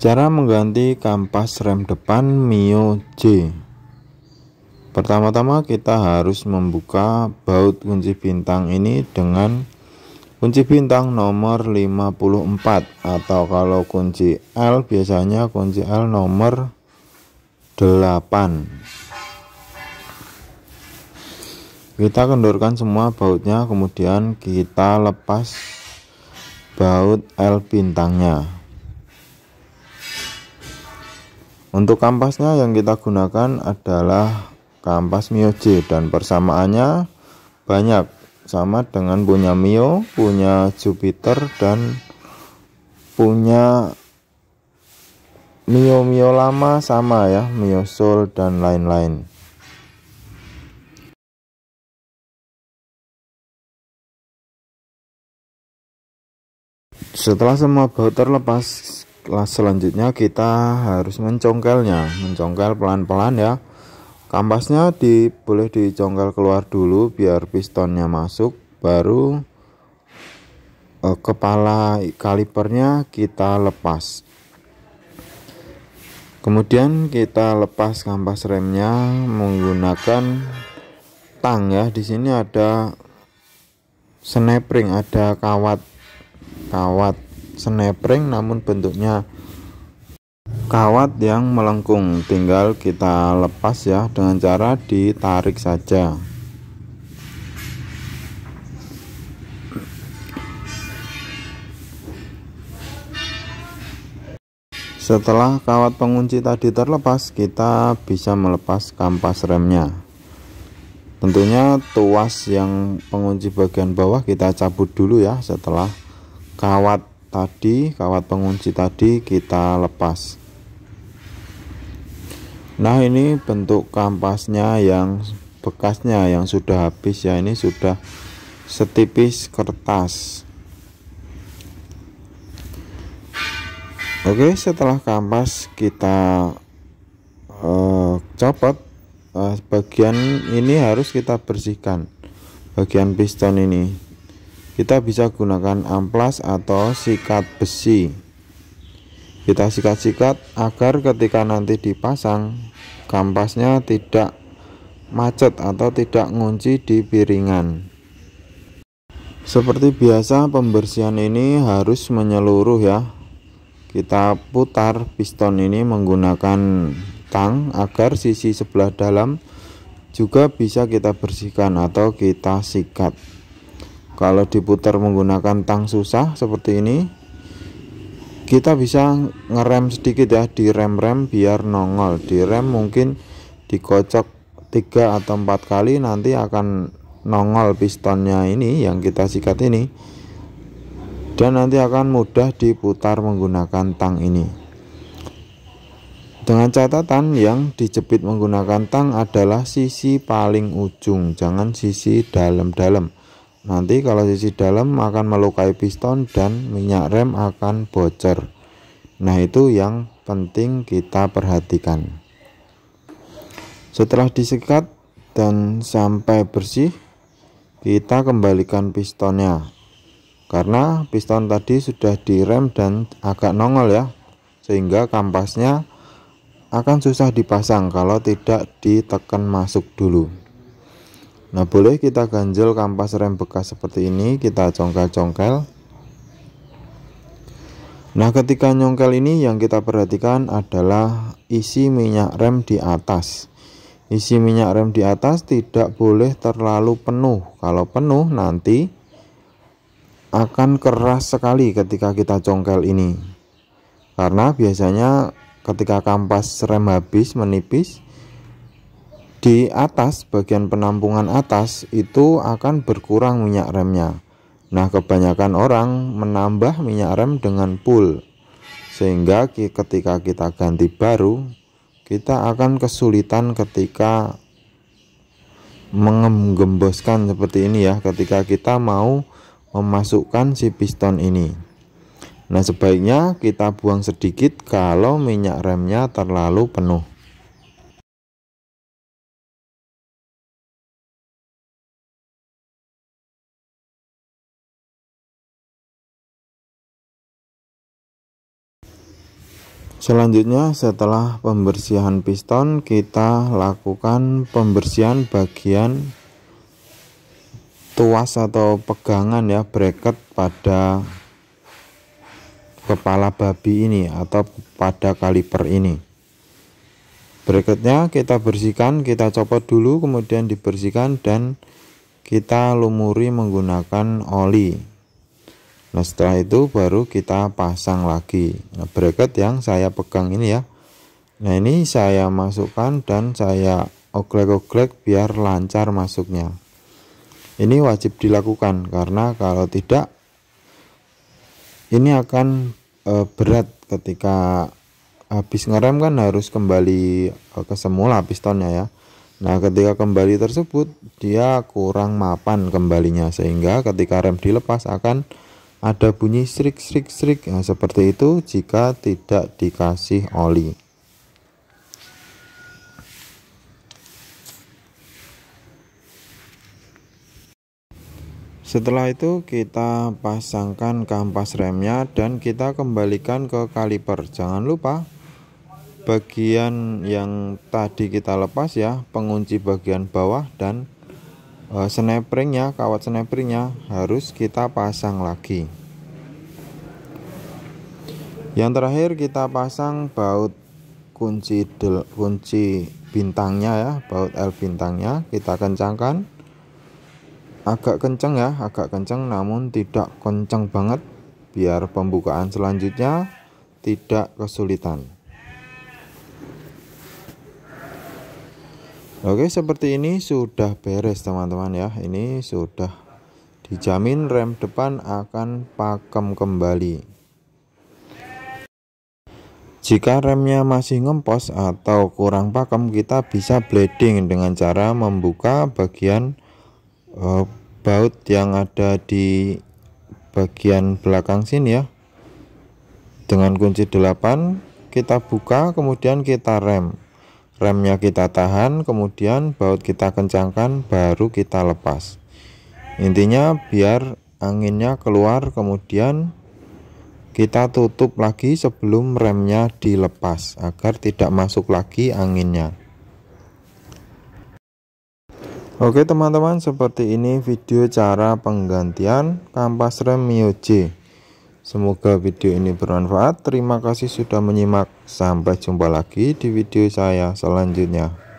Cara mengganti kampas rem depan Mio J. Pertama-tama kita harus membuka baut kunci bintang ini dengan kunci bintang nomor 54, atau kalau kunci L biasanya kunci L nomor 8. Kita kendorkan semua bautnya, kemudian kita lepas baut L bintangnya. Untuk kampasnya yang kita gunakan adalah kampas Mio J, dan persamaannya banyak, sama dengan punya Mio, punya Jupiter, dan punya Mio lama sama ya, Mio Soul dan lain-lain. Setelah semua baut terlepas, selanjutnya kita harus mencongkel pelan-pelan ya. Kampasnya boleh dicongkel keluar dulu biar pistonnya masuk, baru kepala kalipernya kita lepas. Kemudian kita lepas kampas remnya menggunakan tang ya. Di sini ada snap-ring, ada kawat snap-ring, namun bentuknya kawat yang melengkung. Tinggal kita lepas ya dengan cara ditarik saja. Setelah kawat pengunci tadi terlepas, kita bisa melepas kampas remnya. Tentunya tuas yang pengunci bagian bawah kita cabut dulu ya. Setelah kawat pengunci tadi kita lepas. Nah, ini bentuk kampasnya yang bekasnya yang sudah habis ya. Ini sudah setipis kertas. Oke, setelah kampas kita copot, bagian ini harus kita bersihkan. Bagian piston ini kita bisa gunakan amplas atau sikat besi. Kita sikat-sikat agar ketika nanti dipasang, kampasnya tidak macet atau tidak ngunci di piringan. Seperti biasa, pembersihan ini harus menyeluruh ya. Kita putar piston ini menggunakan tang agar sisi sebelah dalam juga bisa kita bersihkan atau kita sikat. Kalau diputar menggunakan tang susah seperti ini, kita bisa ngerem sedikit ya, direm biar nongol. Direm mungkin dikocok 3 atau 4 kali, nanti akan nongol pistonnya ini yang kita sikat ini, dan nanti akan mudah diputar menggunakan tang ini. Dengan catatan, yang dijepit menggunakan tang adalah sisi paling ujung, jangan sisi dalam-dalam. Nanti kalau sisi dalam akan melukai piston dan minyak rem akan bocor. Nah, itu yang penting kita perhatikan. Setelah disikat dan sampai bersih, kita kembalikan pistonnya. Karena piston tadi sudah direm dan agak nongol ya, sehingga kampasnya akan susah dipasang kalau tidak ditekan masuk dulu. Nah, boleh kita ganjel kampas rem bekas seperti ini, kita congkel-congkel. Nah, ketika nyongkel ini yang kita perhatikan adalah isi minyak rem di atas. Isi minyak rem di atas tidak boleh terlalu penuh. Kalau penuh nanti akan keras sekali ketika kita congkel ini. Karena biasanya ketika kampas rem habis menipis, di atas bagian penampungan atas itu akan berkurang minyak remnya. Nah, kebanyakan orang menambah minyak rem dengan full, sehingga ketika kita ganti baru, kita akan kesulitan ketika menggemboskan seperti ini ya, ketika kita mau memasukkan si piston ini. Nah, sebaiknya kita buang sedikit kalau minyak remnya terlalu penuh. Selanjutnya setelah pembersihan piston, kita lakukan pembersihan bagian tuas atau pegangan ya, bracket pada kepala babi ini atau pada kaliper ini. Bracketnya kita bersihkan, kita copot dulu, kemudian dibersihkan dan kita lumuri menggunakan oli. Nah setelah itu baru kita pasang lagi. Nah, bracket yang saya pegang ini ya. Nah ini saya masukkan dan saya oglek-oglek biar lancar masuknya. Ini wajib dilakukan karena kalau tidak ini akan berat ketika habis ngerem, kan harus kembali ke semula pistonnya ya. Nah ketika kembali tersebut dia kurang mapan kembalinya, sehingga ketika rem dilepas akan ada bunyi srik. Nah, seperti itu jika tidak dikasih oli. Setelah itu kita pasangkan kampas remnya dan kita kembalikan ke kaliper. Jangan lupa bagian yang tadi kita lepas ya, pengunci bagian bawah dan snap-ringnya, kawat snap-ringnya harus kita pasang lagi. Yang terakhir kita pasang baut kunci bintangnya ya, baut L bintangnya kita kencangkan. Agak kencang ya, agak kencang namun tidak kencang banget biar pembukaan selanjutnya tidak kesulitan. Oke, seperti ini sudah beres teman-teman ya. Ini sudah dijamin rem depan akan pakem kembali. Jika remnya masih ngempos atau kurang pakem, kita bisa bleeding dengan cara membuka bagian baut yang ada di bagian belakang sini ya. Dengan kunci 8 kita buka, kemudian kita rem. Remnya kita tahan, kemudian baut kita kencangkan, baru kita lepas. Intinya biar anginnya keluar, kemudian kita tutup lagi sebelum remnya dilepas agar tidak masuk lagi anginnya. Oke teman-teman, seperti ini video cara penggantian kampas rem Mio J. Semoga video ini bermanfaat. Terima kasih sudah menyimak. Sampai jumpa lagi di video saya selanjutnya.